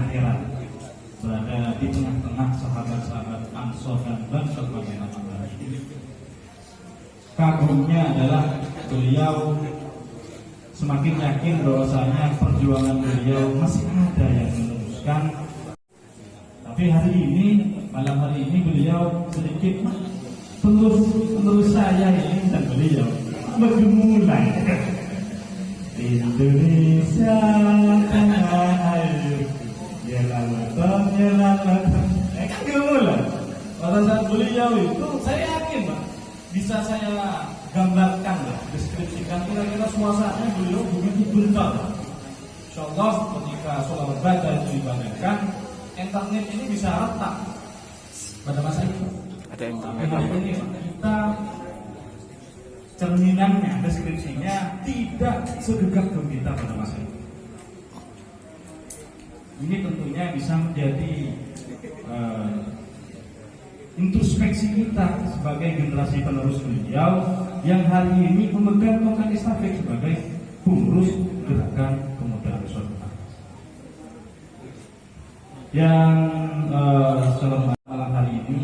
akhirat, berada di tengah-tengah sahabat-sahabat Ansor dan berbagai macam lagi. Kagumnya adalah beliau semakin yakin bahwasanya perjuangan beliau masih ada yang meneruskan. Tapi hari ini, malam hari ini beliau sedikit penerus saya ini dan beliau berjumulai. Indonesia tanah air, yelalatan, yelalatan. Mulai pada saat beliau itu saya yakin Pak, bisa saya gambarkan lah, deskripsikan kira-kira suasananya beliau begitu brutal. Insyaallah ketika sholat baca itu dibacakan, internet ini bisa retak pada masa itu. Ada yang ini kita cerminannya, deskripsinya tidak segegap gempita pada masa itu. Ini tentunya bisa menjadi introspeksi kita sebagai generasi penerus beliau yang hari ini memegang tongkat estafet sebagai pengurus gerakan pemuda Ansor. Yang selama malam hari ini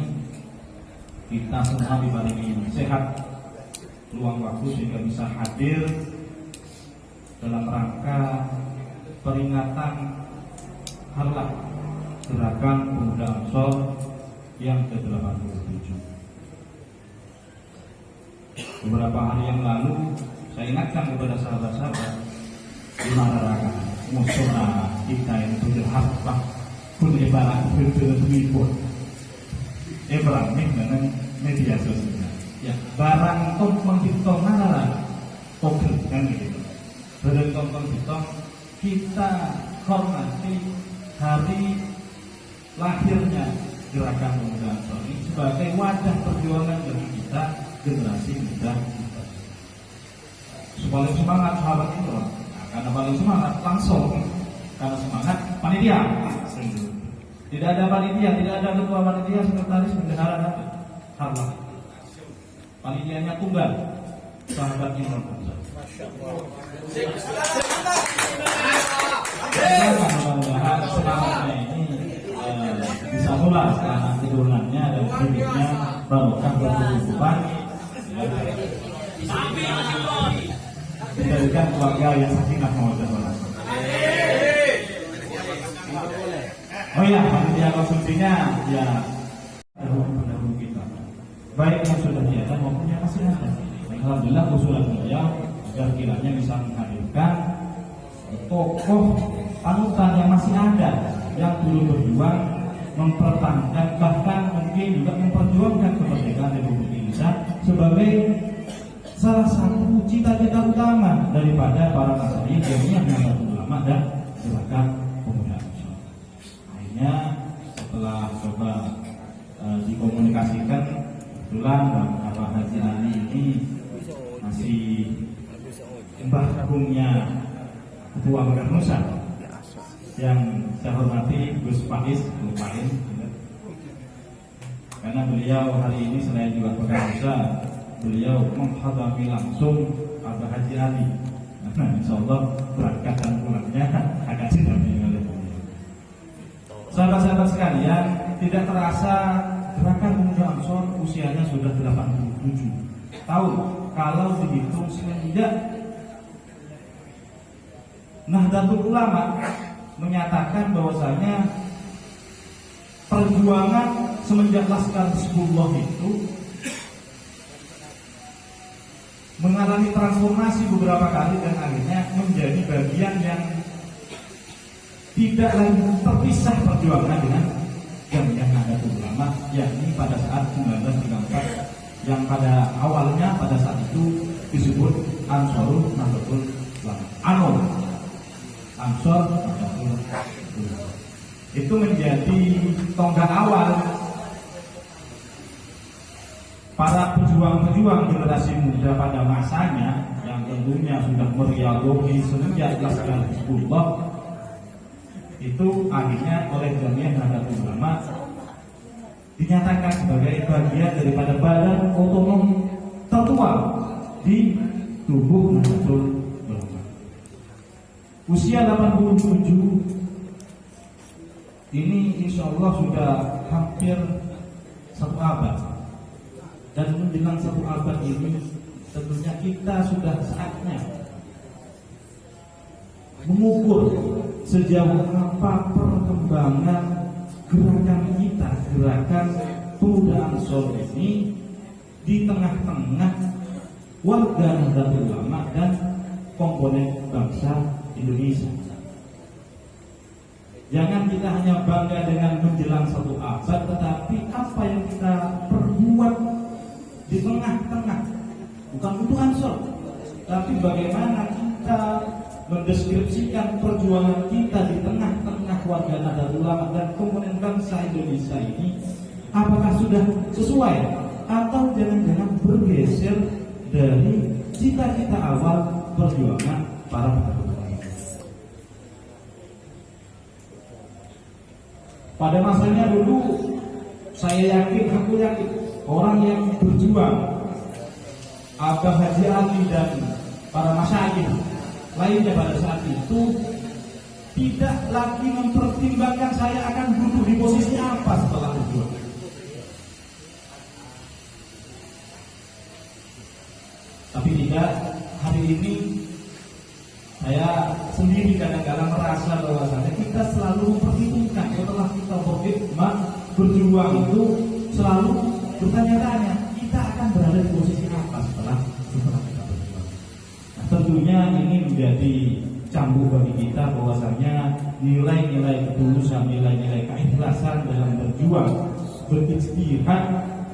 kita semua dibarengi sehat, luang waktu sehingga bisa hadir dalam rangka peringatan harlah gerakan pemuda Ansor yang ke-87. Beberapa hari yang lalu saya ingatkan kepada sahabat-sahabat di Mararaka, musuh kita yang berharap pun ibarat berpun dengan media sosial. Ya, barang tong hitong Mararaka, pokok kan gitu. Barang tong hitong kita hormati hari lahirnya gerakan pemuda Ansor ini sebagai wadah perjuangan bagi kita generasi muda. Supaya semangat sahabat itu, nah, karena paling semangat langsung, karena semangat panitia. Tidak ada panitia, tidak ada ketua panitia, sekretaris, bendahara, harlah. Panitianya tunggal, sahabat Imron. Mudah-mudahan semangatnya ini bisa mulai setelah turunannya dan hidupnya barokah berkehidupan, menjadikan keluarga yang sakinah mawaddah warahmah. Oh ya, panitia konsumsinya ya pendahulu kita, baik yang sudah tiada maupun yang masih ada. Alhamdulillah usulan beliau agar kiranya bisa menghadirkan tokoh panutan yang masih ada yang dulu berjuang mempertahankan, bahkan mungkin juga memperjuangkan kemerdekaan Republik Indonesia sebagai salah satu cita-cita utama daripada para nasabi yang Nahdlatul Ulama dan gerakan pemuda Ansor. Akhirnya setelah coba dikomunikasikan, kebetulan Bapak Haji Ali ini masih Mbah Agungnya Ketua Mekar Nusa yang saya hormati Gus Faiz lupain, karena beliau hari ini selain juga Mekar Nusa, beliau menghadiri langsung Abah Haji Ali. Nah, insyaallah berangkat dan pulangnya akan didampingi oleh beliau. Sahabat-sahabat sekalian, tidak terasa gerakan pemuda Ansor usianya sudah 87 tahun kalau dihitung semenjak Nahdlatul Ulama menyatakan bahwasanya perjuangan semenjak Laskar Hizbullah itu mengalami transformasi beberapa kali dan akhirnya menjadi bagian yang tidak lagi terpisah perjuangan dengan Jamiah Nahdlatul Ulama, yakni pada saat 1934 yang pada awalnya pada saat itu disebut Ansarul Nahdlatul Ulama. Ansor itu menjadi tonggak awal para pejuang-pejuang generasi muda pada masanya yang tentunya sudah meriadohi semenjak Laskar Hizbullah itu akhirnya oleh Jamiah Nahdlatul Ulama dinyatakan sebagai bagian daripada badan otonom tertua di tubuh Nahdlatul Ulama. Usia 87 ini insya Allah sudah hampir 1 abad, dan menjelang 1 abad ini tentunya kita sudah saatnya mengukur sejauh apa perkembangan gerakan kita, gerakan pemuda Ansor ini di tengah-tengah warga Nahdlatul Ulama dan komponen bangsa Indonesia. Jangan kita hanya bangga dengan menjelang 1 abad, tetapi apa yang kita perbuat di tengah-tengah, bukan untuk Ansor, tapi bagaimana kita mendeskripsikan perjuangan kita di tengah-tengah warga Nahdlatul Ulama dan komponen bangsa Indonesia ini, apakah sudah sesuai atau jangan-jangan bergeser dari cita-cita awal perjuangan para pemuda. Pada masanya dulu, saya yakin, aku yakin, orang yang berjuang, Abah Haji Ali dan para masyayikh lainnya pada saat itu tidak lagi mempertimbangkan saya akan duduk di posisi apa setelah berjuang. Tapi tidak, hari ini saya sendiri kadang-kadang merasa bahwasanya kita selalu memperhitungkan setelah kita berkhidmat berjuang itu, selalu bertanya-tanya kita akan berada di posisi apa setelah kita berjuang. Nah, tentunya ini menjadi cambuk bagi kita bahwasanya nilai-nilai ketulusan, nilai-nilai keikhlasan dalam berjuang, berijtihad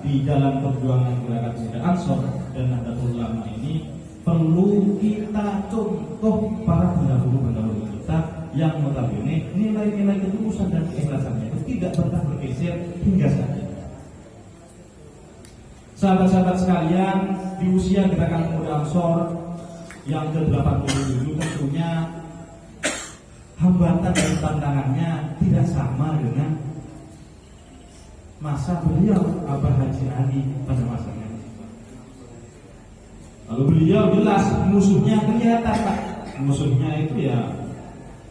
di dalam perjuangan gerakan pemuda Ansor dan Nahdlatul Ulama ini perlu kita contoh para pendahulu-pendahulu kita yang notabene nilai-nilai ketulusan dan keikhlasannya itu tidak pernah bergeser hingga saat ini. Sahabat-sahabat sekalian, di usia gerakan pemuda Ansor yang ke-87 tentunya hambatan dan tantangannya tidak sama dengan masa beliau Abah Haji Ali pada masanya. Lalu beliau jelas musuhnya kelihatan, Pak. Musuhnya itu ya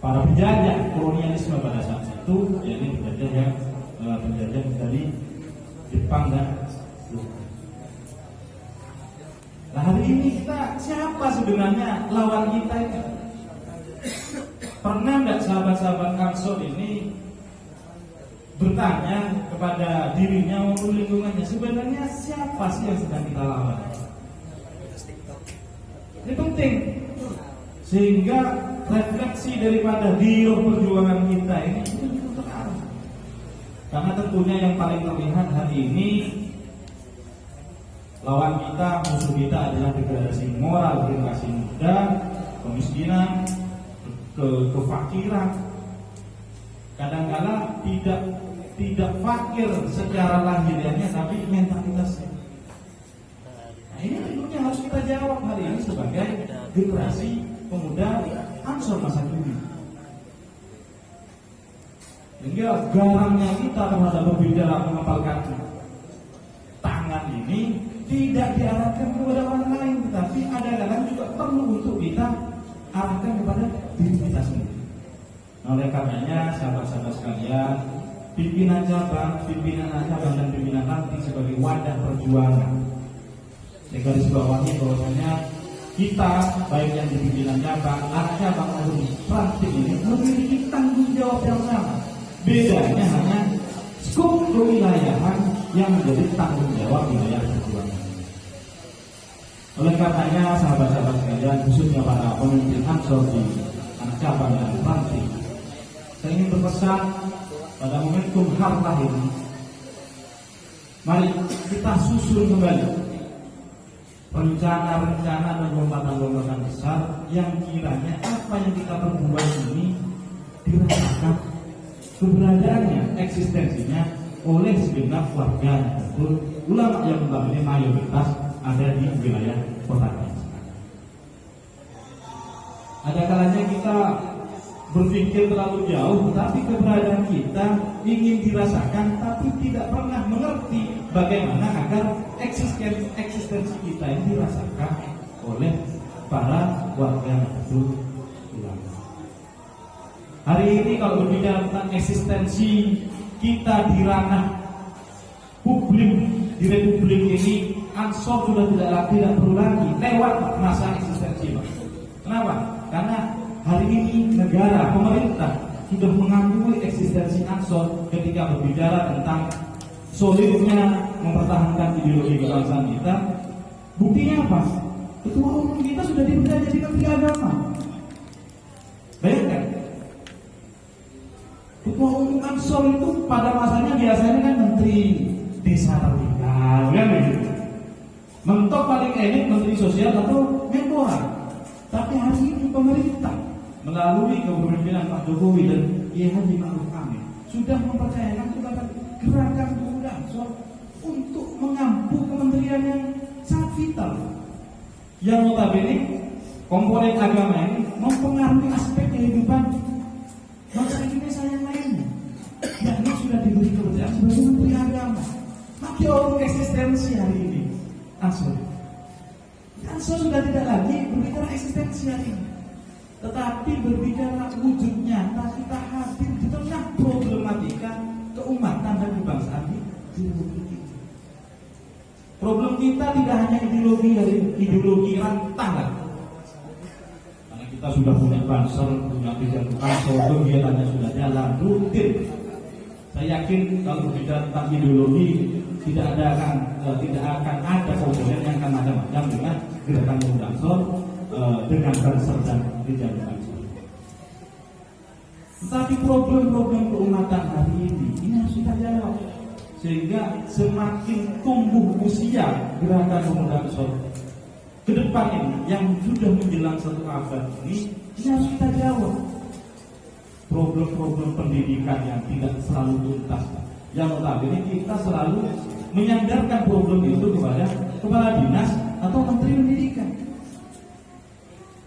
para penjajah kolonialisme pada saat itu, yakni penjajah dari Jepang dan Belanda. Nah, hari ini kita siapa sebenarnya lawan kita ini? Pernah nggak sahabat-sahabat Ansor ini bertanya kepada dirinya maupun lingkungannya, sebenarnya siapa sih yang sedang kita lawan? Ini penting, sehingga refleksi daripada dialog perjuangan kita ini itu terarah. Karena tentunya yang paling terlihat hari ini lawan kita, musuh kita adalah degradasi moral generasi muda, kemiskinan, kefakiran. Kadang-kadang tidak fakir secara lahiriahnya, tapi mentalitasnya. Nah, ini tentunya harus kita jawab hari ini sebagai generasi pemuda Ansor masa kini. Sehingga garamnya kita terhadap berbicara mengepalkan tangan ini tidak diarahkan kepada orang lain, tetapi ada kadang juga perlu untuk kita arahkan kepada diri kita sendiri. Nah, oleh karenanya sahabat-sahabat sekalian, pimpinan cabang dan pimpinan ranting sebagai wadah perjuangan. Saya garis bawahi bahwasanya kita baik yang di pimpinan cabang maupun ranting ini memiliki tanggung jawab yang sama. Bedanya hanya skop kewilayahan yang menjadi tanggung jawab wilayah perjuangan. Oleh karenanya sahabat-sahabat sekalian, khususnya para pemimpin Ansor di anak cabang dan ranting, saya ingin berpesan pada momentum harlah ini, mari kita susun kembali rencana-rencana dan lompatan-lompatan besar yang kiranya apa yang kita perbuat ini dirasakan keberadaannya, eksistensinya oleh segenap warga Nahdlatul Ulama yang notabene mayoritas ada di wilayah kota Tangerang. Ada kalanya kita berpikir terlalu jauh, tetapi keberadaan kita ingin dirasakan, tapi tidak pernah mengerti bagaimana agar eksistensi kita ini dirasakan oleh para warga Nahdlatul Ulama. Hari ini kalau berbicara tentang eksistensi kita di ranah publik di Republik ini, Ansor sudah tidak perlu lagi lewat masa eksistensi, Pak. Kenapa? Karena hari ini negara, pemerintah sudah mengakui eksistensi Ansor ketika berbicara tentang solidnya mempertahankan ideologi kebangsaan kita. Buktinya apa? Ketua umum kita sudah dipercaya jadi Menteri Agama. Bayangkan, Ketua umum Ansor itu pada masanya biasanya kan Menteri Desa Tertinggal, kan begitu. Mentok paling elit Menteri Sosial atau Menpora. Tapi hari ini pemerintah melalui kepemimpinan Pak Jokowi dan Kiai Haji Ma'ruf Amin sudah mempercayakan kepada gerakan pemuda Ansor untuk mengampu kementerian yang sangat vital, yang notabene komponen agama ini mempengaruhi aspek kehidupan bangsa Indonesia yang lainnya. Yakni sudah diberi kepercayaan sebagai Menteri Agama. Maka orang eksistensi hari ini Ansor sudah tidak lagi berbicara eksistensi hari ini, tetapi berbicara wujud nyata kita hadir di tengah problematika keumatan dan kebangsaan di Republik ini. Problem kita tidak hanya ideologi rantang, karena kita sudah punya Banser, punya Ansor, kegiatannya sudah jalan rutin. Saya yakin kalau berbicara tentang ideologi tidak akan ada komponen yang akan macam-macam dengan gerakan pemuda Ansor dengan Banser dan Rijal Ansor. Tetapi problem-problem keumatan hari ini harus kita jawab, sehingga semakin tumbuh usia gerakan pemuda Ansor ke depan ini yang sudah menjelang 1 abad ini harus kita jawab. Problem-problem pendidikan yang tidak selalu tuntas, yang notabene kita selalu menyandarkan problem itu kepada kepala dinas atau menteri pendidikan.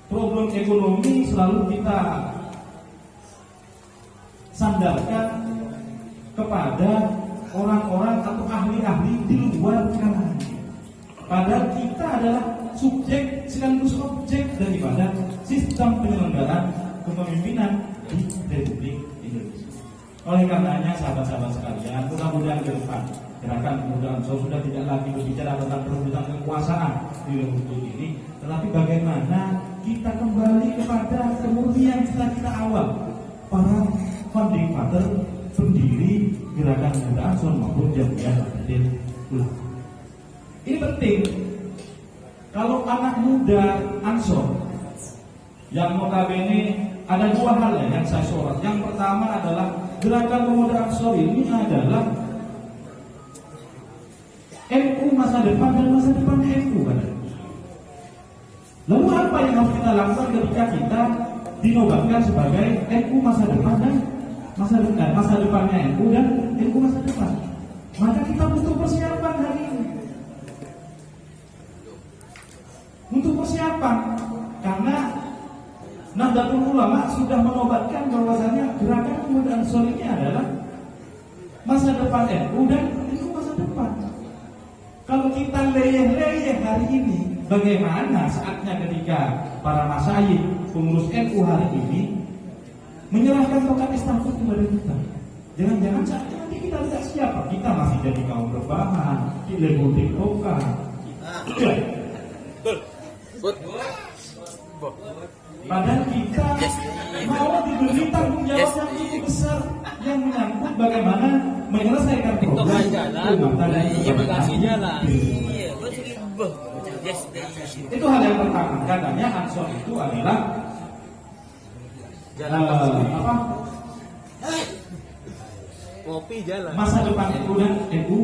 Problem ekonomi selalu kita sandarkan kepada orang-orang atau ahli-ahli di luar kalangan. Padahal kita adalah subjek sekaligus objek daripada sistem penyelenggaraan kepemimpinan di Republik Indonesia. Oleh karenanya sahabat-sahabat sekalian, mudah-mudahan ke depan gerakan pemuda Ansor sudah tidak lagi berbicara tentang perebutan kekuasaan di Republik ini, tetapi bagaimana kita kembali kepada kemurnian cita-cita awal para founding father, pendiri gerakan pemuda Ansor maupun Jamiyah Nahdlatul Ulama. Ini penting. Kalau anak muda Ansor yang notabene ada 2 hal yang saya sorot. Yang pertama adalah gerakan pemuda Ansor ini adalah NU masa depan dan masa depan NU. Lalu apa yang harus kita lakukan ketika kita dinobatkan sebagai NU masa depan dan masa depannya NU dan NU masa depan? Maka kita butuh persiapan hari ini. Untuk persiapan, karena Nahdlatul Ulama sudah menobatkan bahwasanya gerakan pemuda Ansor ini adalah masa depan NU dan NU masa depan. Kalau kita leyeh-leyeh hari ini, bagaimana saatnya ketika para masyayikh pengurus NU hari ini menyerahkan tongkat estafet kepada kita? Jangan-jangan saatnya nanti kita tidak siap, kita masih jadi kaum berbahan, dilebur tiktokan. Padahal kita mau diberi tanggung jawab yang cukup besar yang menyangkut bagaimana menyelesaikan problem keumatan. Itu hal yang pertama. Katanya Ansor itu adalah kopi jalan. Masa depan NU dan NU.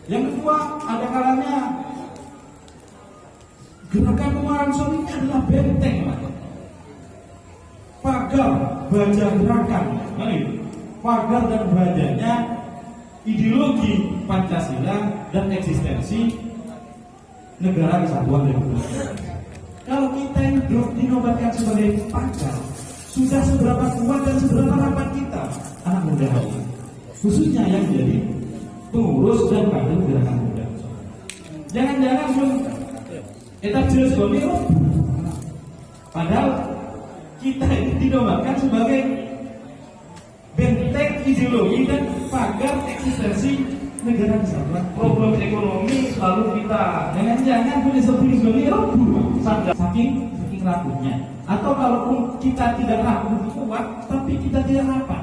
Yang kedua, ada kalanya gerakan pemuda Ansor ini adalah benteng, pagar baja gerakan, pagar dan bajanya ideologi Pancasila dan eksistensi negara kesatuan Republik Indonesia. Kalau kita ini dinobatkan sebagai pagar, sudah seberapa kuat dan seberapa rapat kita anak muda ini, khususnya yang menjadi pengurus dan kader gerakan pemuda Ansor. Jangan-jangan etak jelas gomil. Padahal kita ini dinobatkan sebagai benteng ideologi dan pagar eksistensi negara kesatuan. Problem ekonomi selalu kita jangan punya seperti roboh saking rapuhnya. Atau kalaupun kita tidak rapuh kuat, tapi kita tidak rapat.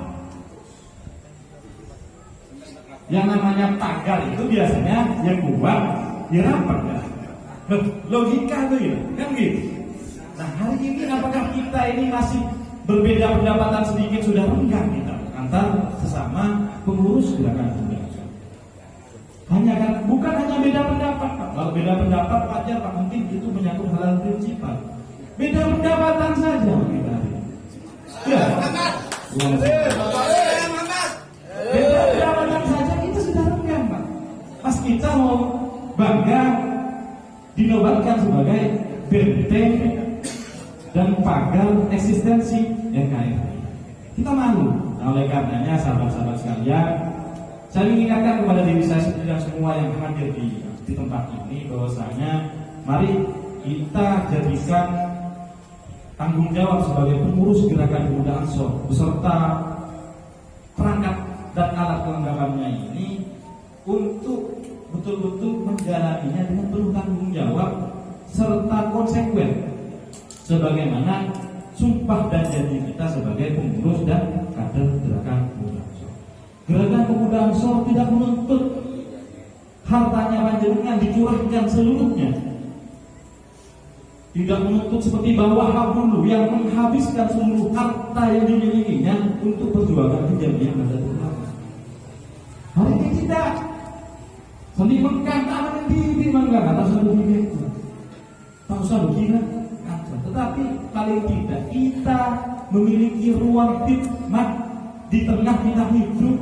Yang namanya pagar itu biasanya yang kuat, ya rapat kan? Logika tuh ya, kan gitu. Nah hari ini apakah kita ini masih berbeda pendapatan sedikit sudah renggang kita antar sesama pengurus gerakan pemuda? Hanya kan, bukan hanya beda pendapat Pak. Kalau beda pendapat wajar Pak, mungkin itu menyangkut hal prinsipal. Beda pendapatan saja kita. Ya. Beda pendapatan saja kita sudah renggang Pak. Pas kita mau bangga dinobatkan sebagai benteng dan pagar eksistensi NKRI. Kita malu. Nah, oleh karenanya sahabat-sahabat sekalian, saya mengingatkan kepada diri saya sendiri dan semua yang hadir di tempat ini bahwasanya mari kita jadikan tanggung jawab sebagai pengurus gerakan pemuda Ansor beserta perangkat dan alat kelengkapannya ini untuk betul-betul menjalaninya dengan penuh tanggung jawab serta konsekuen sebagaimana sumpah dan janji kita sebagai pengurus dan kader gerakan pemuda Ansor. Gerakan pemuda Ansor tidak menuntut hartanya panjenengan dicurahkan seluruhnya, tidak menuntut seperti bawah dulu yang menghabiskan seluruh harta yang dimilikinya untuk perjuangan menjadi yang ada Tuhan. Hari ini tidak seni mengkatakan diri mengkatakan atas seluruh itu tak usah begini. Tetapi paling tidak kita memiliki ruang hikmat di tengah kita hidup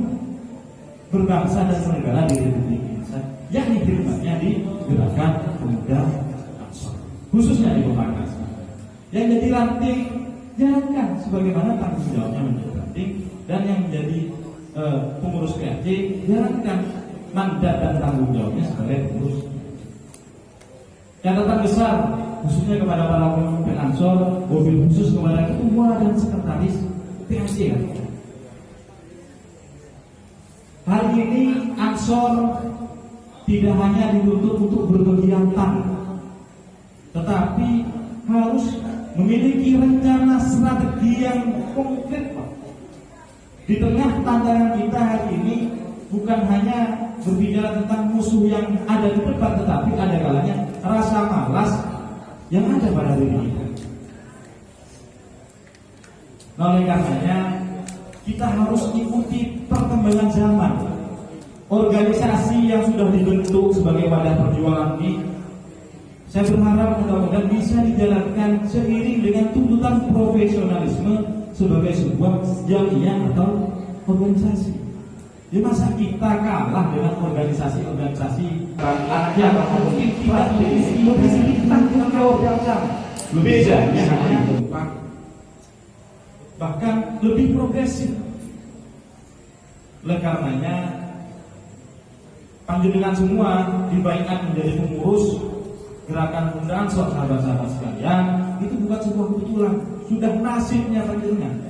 berbangsa dan bernegara di Republik Indonesia, yakni hikmatnya di gerakan pemuda Ansor, khususnya di Pamekasan. Yang jadi ranting jalankan sebagaimana tanggung jawabnya menjadi ranting, dan yang menjadi pengurus PAC jalankan mandat dan tanggung jawabnya sebagai pengurus. Catatan besar khususnya kepada para pemimpin Ansor, mobil khusus kepada ketua dan sekretaris PAC. Hari ini Ansor tidak hanya dituntut untuk berkegiatan, tetapi harus memiliki rencana strategi yang konkret. Di tengah tantangan kita hari ini bukan hanya berbicara tentang musuh yang ada di depan, tetapi ada kalanya rasa malas yang ada pada diri kita. Nah, oleh karenanya kita harus ikuti perkembangan zaman. Organisasi yang sudah dibentuk sebagai wadah perjuangan ini, saya berharap mudah-mudahan bisa dijalankan seiring dengan tuntutan profesionalisme sebagai sebuah jamiah atau organisasi. Ya masa kita kalah dengan organisasi-organisasi yang mungkin tidak memiliki tanggung jawab yang sama. Bedanya hanya tempat, bahkan lebih progresif. Oleh karenanya panjenengan semua dibaiat menjadi pengurus gerakan pemuda Ansor, sahabat-sahabat sekalian, itu bukan sebuah kebetulan, sudah nasibnya panjenengan.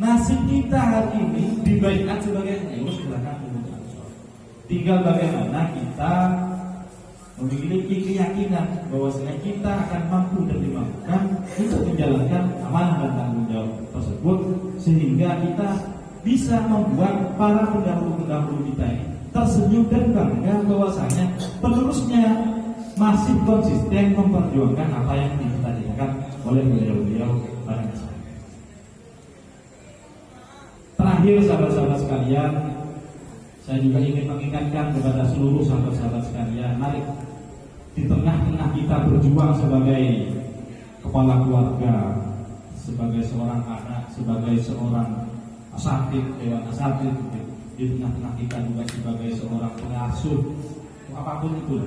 Nasib kita hari ini dibaiat sebagai pengurus gerakan pemuda Ansor. Tinggal bagaimana kita memiliki keyakinan bahwasanya kita akan mampu dan dimampukan untuk menjalankan amanah dan tanggung jawab tersebut, sehingga kita bisa membuat para pendahulu-pendahulu kita ini tersenyum dan bangga bahwasanya penerusnya masih konsisten memperjuangkan apa yang dicita-citakan oleh beliau-beliau pada masa. Terakhir, sahabat-sahabat sekalian, saya juga ingin mengingatkan kepada seluruh sahabat-sahabat sekalian, mari di tengah-tengah kita berjuang sebagai kepala keluarga, sebagai seorang anak, sebagai seorang asatid, dewan asatid, di tengah-tengah kita juga sebagai seorang pengasuh, apapun itu.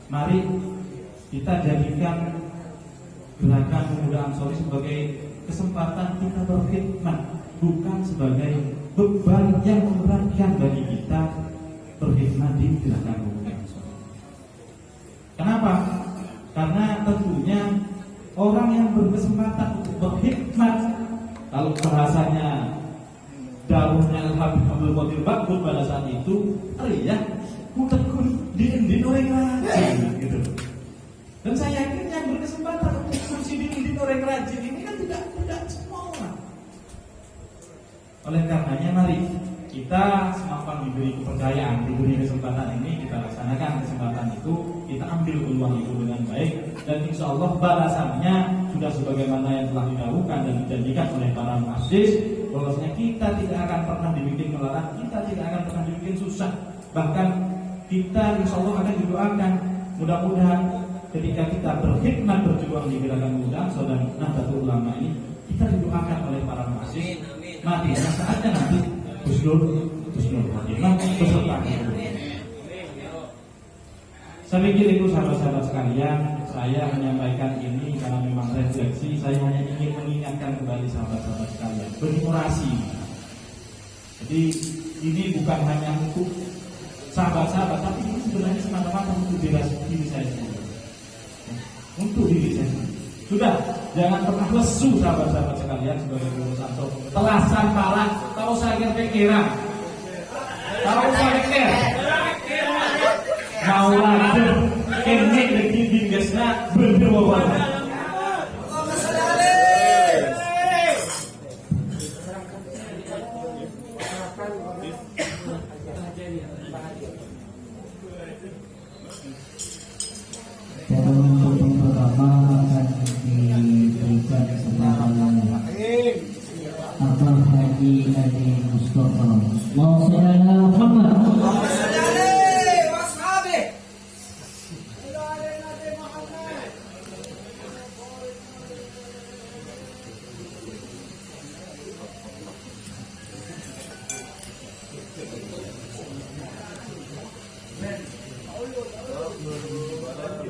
Mari kita jadikan gerakan pemuda Ansor sebagai kesempatan kita berkhidmat, bukan sebagai beban yang memberatkan bagi kita berkhidmat di gerakan pemuda Ansor. Kenapa? Karena tentunya orang yang berkesempatan untuk berkhidmat kalau bahasanya dawuhnya Habib Abdul Qadir Bakut pada saat itu, ya, mutakun di orang rajin gitu. Dan saya yakin yang berkesempatan untuk kursi di orang rajin ini kan tidak semua orang. Oleh karenanya mari kita semampan diberi kepercayaan, diberi kesempatan ini, kita laksanakan kesempatan itu, kita ambil peluang itu dengan baik, dan insya Allah balasannya sudah sebagaimana yang telah didahulukan dan dijanjikan oleh para muassis, bahwasanya kita tidak akan pernah dibikin kelelahan, kita tidak akan pernah dibikin susah, bahkan kita insya Allah akan didoakan mudah-mudahan ketika kita berkhidmat berjuang di gerakan muda saudara Nahdlatul Ulama ini, kita didoakan oleh para muassis, mati saatnya nanti Husnul Khotimah beserta. Saya pikir itu sahabat-sahabat sekalian, saya menyampaikan ini karena memang refleksi, saya hanya ingin mengingatkan kembali sahabat-sahabat sekalian, berdemokrasi. Jadi ini bukan hanya untuk sahabat-sahabat, tapi ini sebenarnya semata-mata untuk diri saya sendiri. Untuk diri saya sendiri. Sudah, jangan pernah lesu sahabat-sahabat sekalian sebagai pengurus atau telasan parah, tahu saya pikiran, tahu saya pikir, mau lanjut, ini lagi bingesnya berdua. Abang Haji Adi Mustafa. Allahumma shalli ala Muhammad.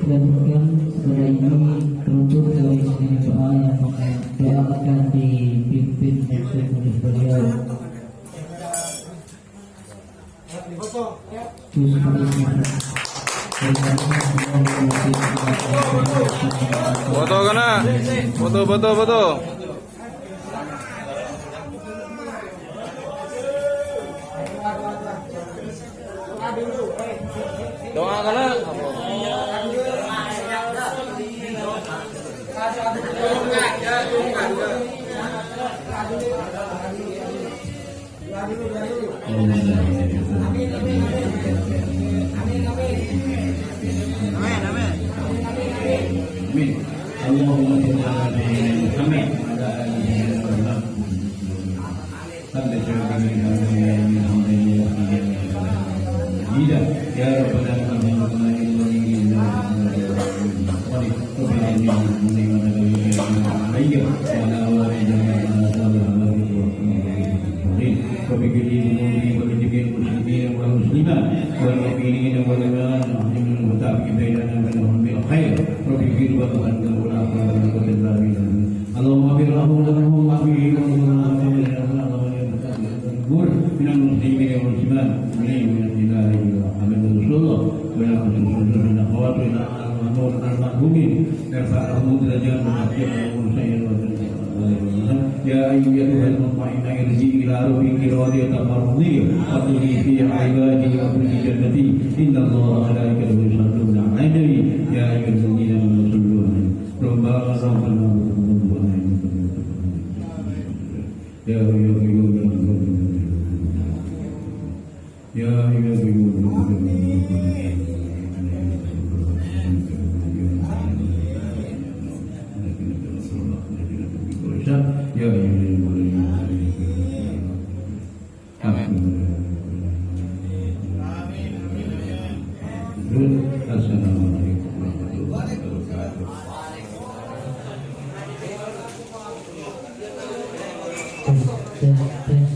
Dan segera ini terutuk dari sini doa yang akan dipimpin oleh beliau. Foto kana, foto. Doa kana. يا أيها المطمئنة ارجعي إلى ربك راضية مرضية فادخلي في عبادي وادخلي جنتي إن الله وملائكته يصلون على النبي يا أيها الذين آمنوا صلوا عليه ربنا يا Assalamualaikum warahmatullahi wabarakatuh.